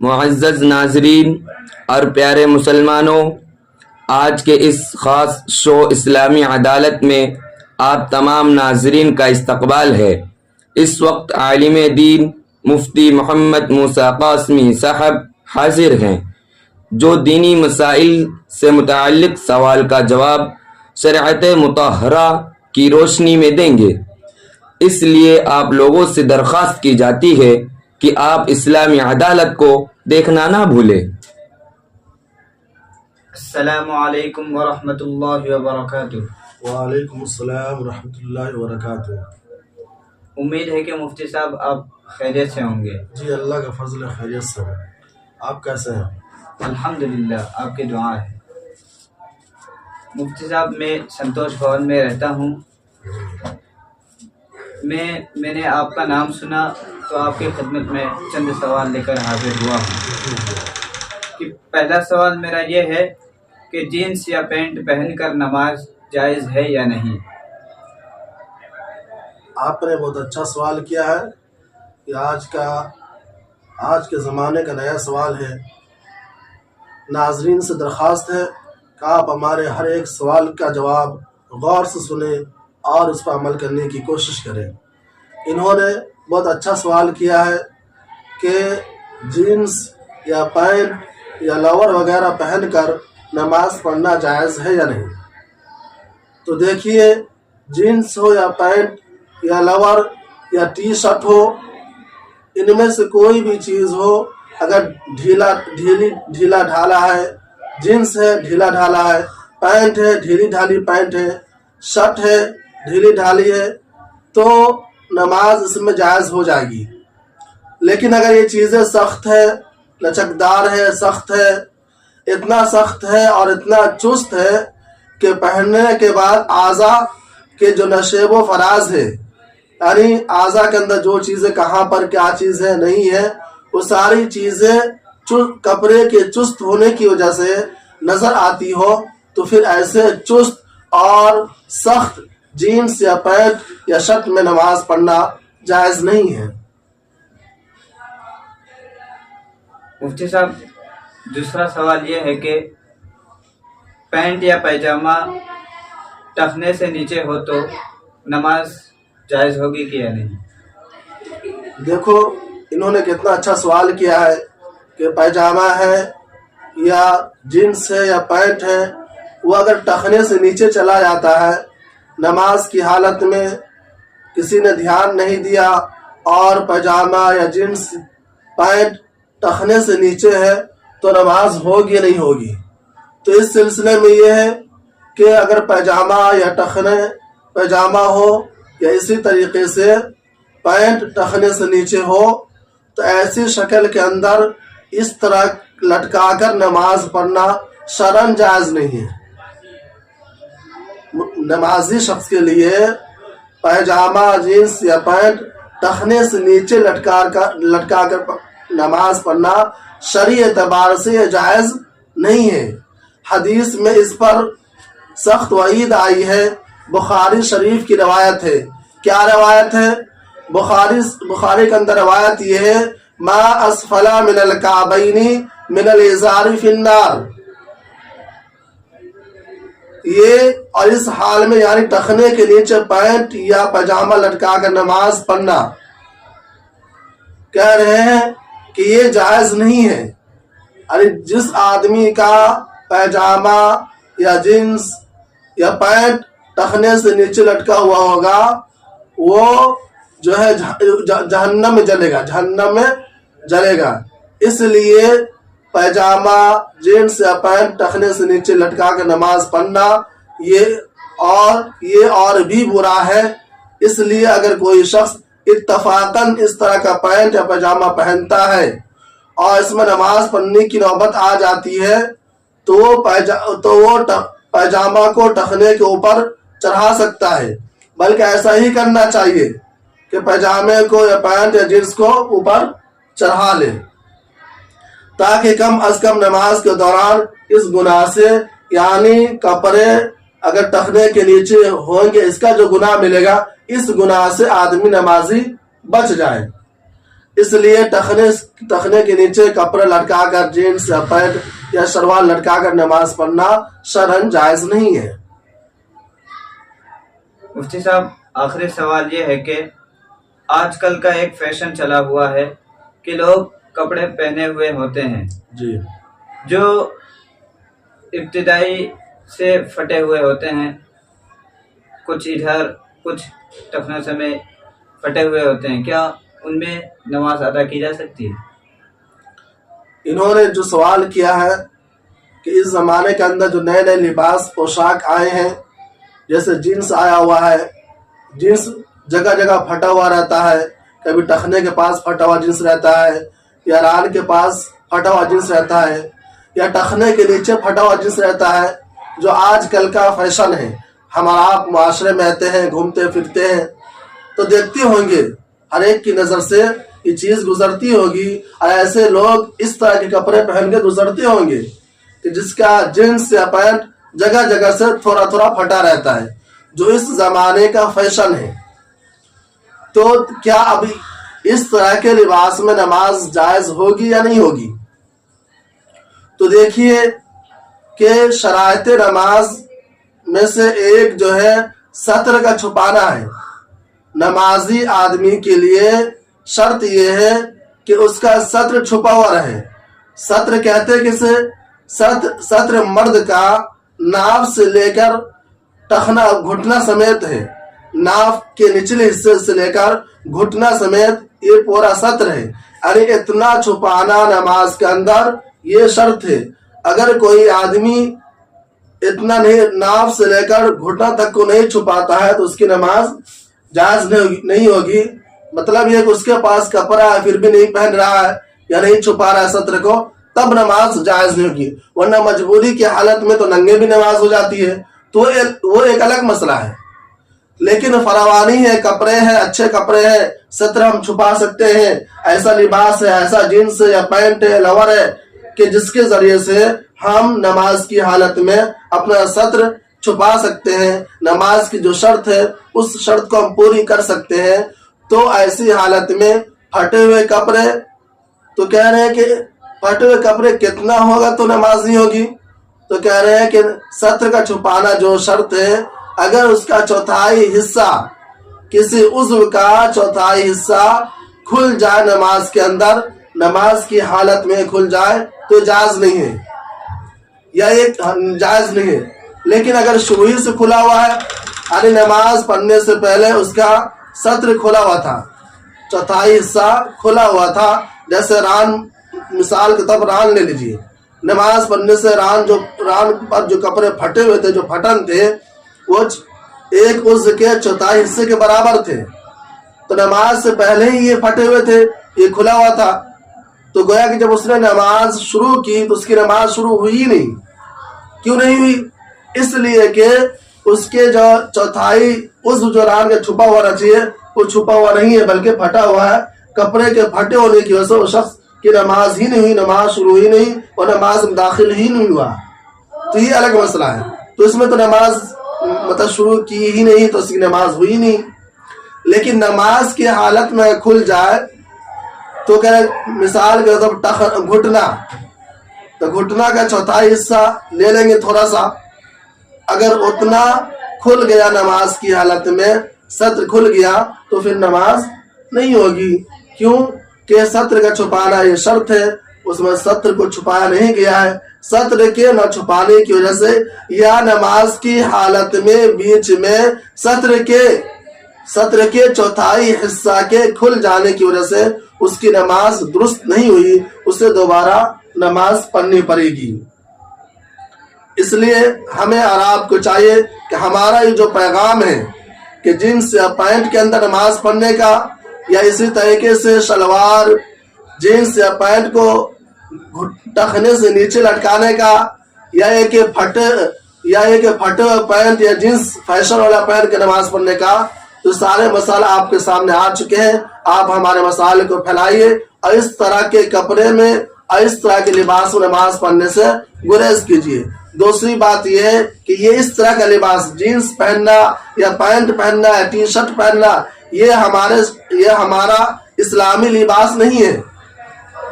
معزز ناظرین اور پیارے مسلمانوں، آج کے اس خاص شو اسلامی عدالت میں آپ تمام ناظرین کا استقبال ہے۔ اس وقت عالم دین مفتی محمد موسیٰ قاسمی صاحب حاضر ہیں، جو دینی مسائل سے متعلق سوال کا جواب شریعت مطہرہ کی روشنی میں دیں گے۔ اس لیے آپ لوگوں سے درخواست کی جاتی ہے کہ آپ اسلامی عدالت کو دیکھنا نہ بھولیں۔ السلام علیکم ورحمۃ اللہ وبرکاتہ۔ وعلیکم السلام ورحمۃ اللہ وبرکاتہ۔ امید ہے کہ مفتی صاحب آپ خیریت سے ہوں گے۔ جی اللہ کا فضل ہے، خیریت سے ہوں۔ آپ کیسے ہیں؟ الحمدللہ، آپ کی دعا ہے۔ مفتی صاحب، میں سنتوش بھون میں رہتا ہوں۔ میں نے آپ کا نام سنا تو آپ کی خدمت میں چند سوال لے کر حاضر ہوا ہوں۔ کہ پہلا سوال میرا یہ ہے کہ جینس یا پینٹ پہن کر نماز جائز ہے یا نہیں؟ آپ نے بہت اچھا سوال کیا ہے۔ یہ آج کے زمانے کا نیا سوال ہے۔ ناظرین سے درخواست ہے کہ آپ ہمارے ہر ایک سوال کا جواب غور سے سنیں اور اس پر عمل کرنے کی کوشش کریں۔ انہوں نے بہت اچھا سوال کیا ہے کہ جینس یا پینٹ یا لور وغیرہ پہن کر نماز پڑھنا جائز ہے یا نہیں۔ تو دیکھیے، جینس ہو یا پینٹ یا لور یا ٹی شرٹ ہو، ان میں سے کوئی بھی چیز ہو، اگر ڈھیلا ڈھالا ہے، جینس ہے ڈھیلا ڈھالا ہے، پینٹ ہے ڈھیلی ڈھالی پینٹ ہے، شرٹ ہے ڈھیلی ڈھالی ہے، تو نماز اس میں جائز ہو جائے گی۔ لیکن اگر یہ چیزیں سخت ہے، لچکدار ہے، سخت ہے، اتنا سخت ہے اور اتنا چست ہے کہ پہننے کے بعد اعضاء کے جو نشیب و فراز ہے، یعنی اعضاء کے اندر جو چیزیں کہاں پر کیا چیز ہے نہیں ہے، وہ ساری چیزیں کپڑے کے چست ہونے کی وجہ سے نظر آتی ہو، تو پھر ایسے چست اور سخت جینس یا پینٹ یا شرٹ میں نماز پڑھنا جائز نہیں ہے۔ مفتی صاحب، دوسرا سوال یہ ہے کہ پینٹ یا پیجامہ ٹخنے سے نیچے ہو تو نماز جائز ہوگی کہ یا نہیں؟ دیکھو، انہوں نے کتنا اچھا سوال کیا ہے کہ پیجامہ ہے یا جینس ہے یا پینٹ ہے، وہ اگر ٹخنے سے نیچے چلا جاتا ہے، نماز کی حالت میں کسی نے دھیان نہیں دیا اور پیجامہ یا جینس پینٹ ٹخنے سے نیچے ہے، تو نماز ہوگی نہیں ہوگی۔ تو اس سلسلے میں یہ ہے کہ اگر پیجامہ یا ٹخنے پیجامہ ہو یا اسی طریقے سے پینٹ ٹخنے سے نیچے ہو، تو ایسی شکل کے اندر اس طرح لٹکا کر نماز پڑھنا شرعاً جائز نہیں ہے۔ نمازی شخص کے لیے پیجامہ، جینس یا پینٹ ٹخنے سے نیچے لٹکا کر نماز پڑھنا شرعی اعتبار سے یہ جائز نہیں ہے۔ حدیث میں اس پر سخت وعید آئی ہے۔ بخاری شریف کی روایت ہے۔ کیا روایت ہے؟ بخاری کے اندر روایت یہ ہے، ما اسفل من الکعبین من الازار فی النار۔ یہ اور اس حال میں یعنی ٹخنے کے نیچے پینٹ یا پاجامہ لٹکا کر نماز پڑھنا، کہہ رہے ہیں کہ یہ جائز نہیں ہے۔ یعنی جس آدمی کا پیجامہ یا جینس یا پینٹ ٹخنے سے نیچے لٹکا ہوا ہوگا، وہ جو ہے جہنم میں جلے گا۔ اس لیے پیجامہ، جینس یا پینٹ ٹخنے سے نیچے لٹکا کر نماز پڑھنا یہ اور بھی برا ہے۔ اس لیے اگر کوئی شخص اتفاقاً اس طرح کا پینٹ یا پیجامہ پہنتا ہے اور اس میں نماز پڑھنے کی نوبت آ جاتی ہے، تو وہ پیجامہ کو ٹخنے کے اوپر چڑھا سکتا ہے، بلکہ ایسا ہی کرنا چاہیے کہ پیجامے کو یا پینٹ یا جینس کو اوپر چڑھا لے، تاکہ کم از کم نماز کے دوران اس گناہ سے، یعنی کپڑے اگر ٹخنے کے نیچے ہوں گے اس کا جو گناہ ملے گا، اس گناہ سے آدمی نمازی بچ جائے۔ اس لیے ٹخنے کے نیچے کپڑے لٹکا کر جینس یا پینٹ یا شلوار لٹکا کر نماز پڑھنا شرعاً جائز نہیں ہے۔ مفتی صاحب آخری سوال یہ ہے کہ آج کل کا ایک فیشن چلا ہوا ہے کہ لوگ کپڑے پہنے ہوئے ہوتے ہیں جی جو ابتدائی سے پھٹے ہوئے ہوتے ہیں، کچھ ادھر کچھ ٹخنوں سے میں پھٹے ہوئے ہوتے ہیں، کیا ان میں نماز ادا کی جا سکتی ہے؟ انہوں نے جو سوال کیا ہے کہ اس زمانے کے اندر جو نئے نئے لباس پوشاک آئے ہیں، جیسے جینس آیا ہوا ہے، جینس جگہ جگہ پھٹا ہوا رہتا ہے، کبھی ٹخنے کے پاس پھٹا ہوا جینس رہتا ہے، یا ران کے پاس پھٹا ہوا جینس رہتا ہے، یا ٹخنے کے نیچے پھٹا ہوا جینس رہتا ہے، جو آج کل کا فیشن ہے۔ ہمارا آپ معاشرے میں آتے ہیں، گھومتے پھرتے ہیں تو دیکھتے ہوں گے، ہر ایک کی نظر سے یہ چیز گزرتی ہوگی، اور ایسے لوگ اس طرح کے کپڑے پہن کے گزرتے ہوں گے کہ جس کا جینس یا پینٹ جگہ جگہ سے تھوڑا تھوڑا پھٹا رہتا ہے، جو اس زمانے کا فیشن ہے۔ تو کیا ابھی اس طرح کے لباس میں نماز جائز ہوگی یا نہیں ہوگی؟ تو دیکھیے کہ شرائط نماز میں سے ایک جو ہے ستر کا چھپانا ہے۔ نمازی آدمی کے لیے شرط یہ ہے کہ اس کا ستر چھپا ہوا رہے۔ ستر کہتے کسے؟ ستر مرد کا ناف سے لے کر ٹخنا گھٹنا سمیت ہے، ناف کے نچلے حصے سے لے کر گھٹنا سمیت یہ پورا ستر ہے، یعنی اتنا چھپانا نماز کے اندر یہ شرط ہے۔ اگر کوئی آدمی اتنا نہیں، ناف سے لے کر گھٹنا تک کو نہیں چھپاتا ہے تو اس کی نماز جائز نہیں ہوگی۔ مطلب یہ کہ اس کے پاس کپڑا ہے پھر بھی نہیں پہن رہا ہے یا نہیں چھپا رہا ہے ستر کو، تب نماز جائز نہیں ہوگی، ورنہ مجبوری کی حالت میں تو ننگے بھی نماز ہو جاتی ہے، تو وہ ایک الگ مسئلہ ہے۔ لیکن فراوانی ہے، کپڑے ہیں، اچھے کپڑے ہیں، ستر ہم چھپا سکتے ہیں، ایسا لباس ہے، ایسا جینس یا پینٹ ہے، لور ہے کہ جس کے ذریعے سے ہم نماز کی حالت میں اپنا ستر چھپا سکتے ہیں، نماز کی جو شرط ہے اس شرط کو ہم پوری کر سکتے ہیں۔ تو ایسی حالت میں پھٹے ہوئے کپڑے، تو کہہ رہے ہیں کہ پھٹے ہوئے کپڑے کتنا ہوگا تو نماز نہیں ہوگی؟ تو کہہ رہے ہیں کہ ستر کا چھپانا جو شرط ہے، اگر اس کا چوتھائی حصہ، کسی عضو کا چوتھائی حصہ کھل جائے نماز کے اندر، نماز کی حالت میں کھل جائے تو جائز نہیں ہے، یا ایک جائز نہیں ہے۔ لیکن اگر شروع ہی سے کھلا ہوا ہے، یعنی نماز پڑھنے سے پہلے اس کا ستر کھلا ہوا تھا، چوتھائی حصہ کھلا ہوا تھا، جیسے ران، مثال کے طور پر ران لے لیجئے، نماز پڑھنے سے ران پر جو کپڑے پھٹے ہوئے تھے، جو پھٹن تھے، وہ ایک عضو کے چوتھائی حصے کے برابر تھے، تو نماز سے پہلے ہی یہ پھٹے ہوئے تھے، یہ کھلا ہوا تھا، تو گویا کہ جب اس نے نماز شروع کی تو اس کی نماز شروع ہوئی نہیں۔ کیوں نہیں ہوئی؟ اس لیے کہ اس کے جو چوتھائی عضو جو ران کے چھپا ہوا رہنا چاہیے وہ چھپا ہوا نہیں ہے، بلکہ پھٹا ہوا ہے۔ کپڑے کے پھٹے ہونے کی وجہ سے وہ شخص کی نماز ہی نہیں ہوئی، نماز شروع ہی نہیں اور نماز میں داخل ہی نہیں ہوا، تو یہ الگ مسئلہ ہے۔ تو اس میں تو نماز مطلب شروع کی ہی نہیں تو اس کی نماز ہوئی نہیں۔ لیکن نماز کی حالت میں کھل جائے تو کہ مثال کے طور پر گھٹنا، تو گھٹنا کا چوتھائی حصہ لے لیں گے تھوڑا سا، اگر اتنا کھل گیا نماز کی حالت میں، ستر کھل گیا تو پھر نماز نہیں ہوگی۔ کیوں کہ ستر کا چھپانا یہ شرط ہے، اس میں ستر کو چھپایا نہیں گیا ہے۔ ستر کے نہ چھپانے کی وجہ سے یا نماز کی حالت میں بیچ میں ستر کے چوتھائی حصہ کے کھل جانے کی وجہ سے اس کی نماز درست نہیں ہوئی، اسے دوبارہ نماز پڑھنی پڑے گی۔ اس لیے ہمیں اور آپ کو چاہیے کہ ہمارا یہ جو پیغام ہے کہ جینس یا پینٹ کے اندر نماز پڑھنے کا، یا اسی طریقے سے شلوار، جینس یا پینٹ کو ٹخنے سے نیچے لٹکانے کا، یا یہ کہ پھٹے ہوئے پینٹ یا جینس فیشن والا پہن کے نماز پڑھنے کا، تو سارے مسائل آپ کے سامنے آ چکے ہیں۔ آپ ہمارے مسائل کو پھیلائیے اور اس طرح کے کپڑے میں اور اس طرح کے لباس میں نماز پڑھنے سے گریز کیجیے۔ دوسری بات یہ ہے کہ یہ اس طرح کا لباس، جینس پہننا یا پینٹ پہننا یا ٹی شرٹ پہننا، یہ ہمارا اسلامی لباس نہیں ہے،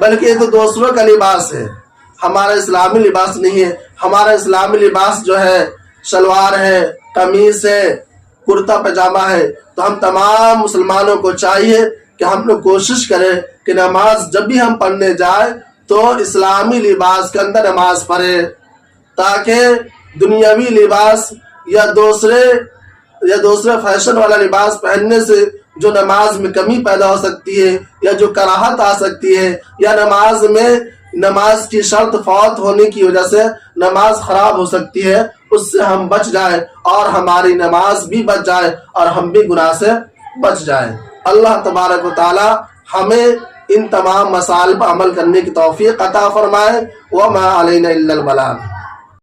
بلکہ یہ تو دوسروں کا لباس ہے، ہمارا اسلامی لباس نہیں ہے۔ ہمارا اسلامی لباس جو ہے شلوار ہے، قمیص ہے، کرتا پاجامہ ہے۔ تو ہم تمام مسلمانوں کو چاہیے کہ ہم لوگ کوشش کریں کہ نماز جب بھی ہم پڑھنے جائیں تو اسلامی لباس کے اندر نماز پڑھیں، تاکہ دنیاوی لباس یا دوسرے فیشن والا لباس پہننے سے جو نماز میں کمی پیدا ہو سکتی ہے، یا جو کراہت آ سکتی ہے، یا نماز کی شرط فوت ہونے کی وجہ سے نماز خراب ہو سکتی ہے، اس سے ہم بچ جائیں اور ہماری نماز بھی بچ جائے اور ہم بھی گناہ سے بچ جائیں۔ اللہ تبارک و تعالی ہمیں ان تمام مسائل پر عمل کرنے کی توفیق عطا فرمائے۔ وما علینا الا البلاغ۔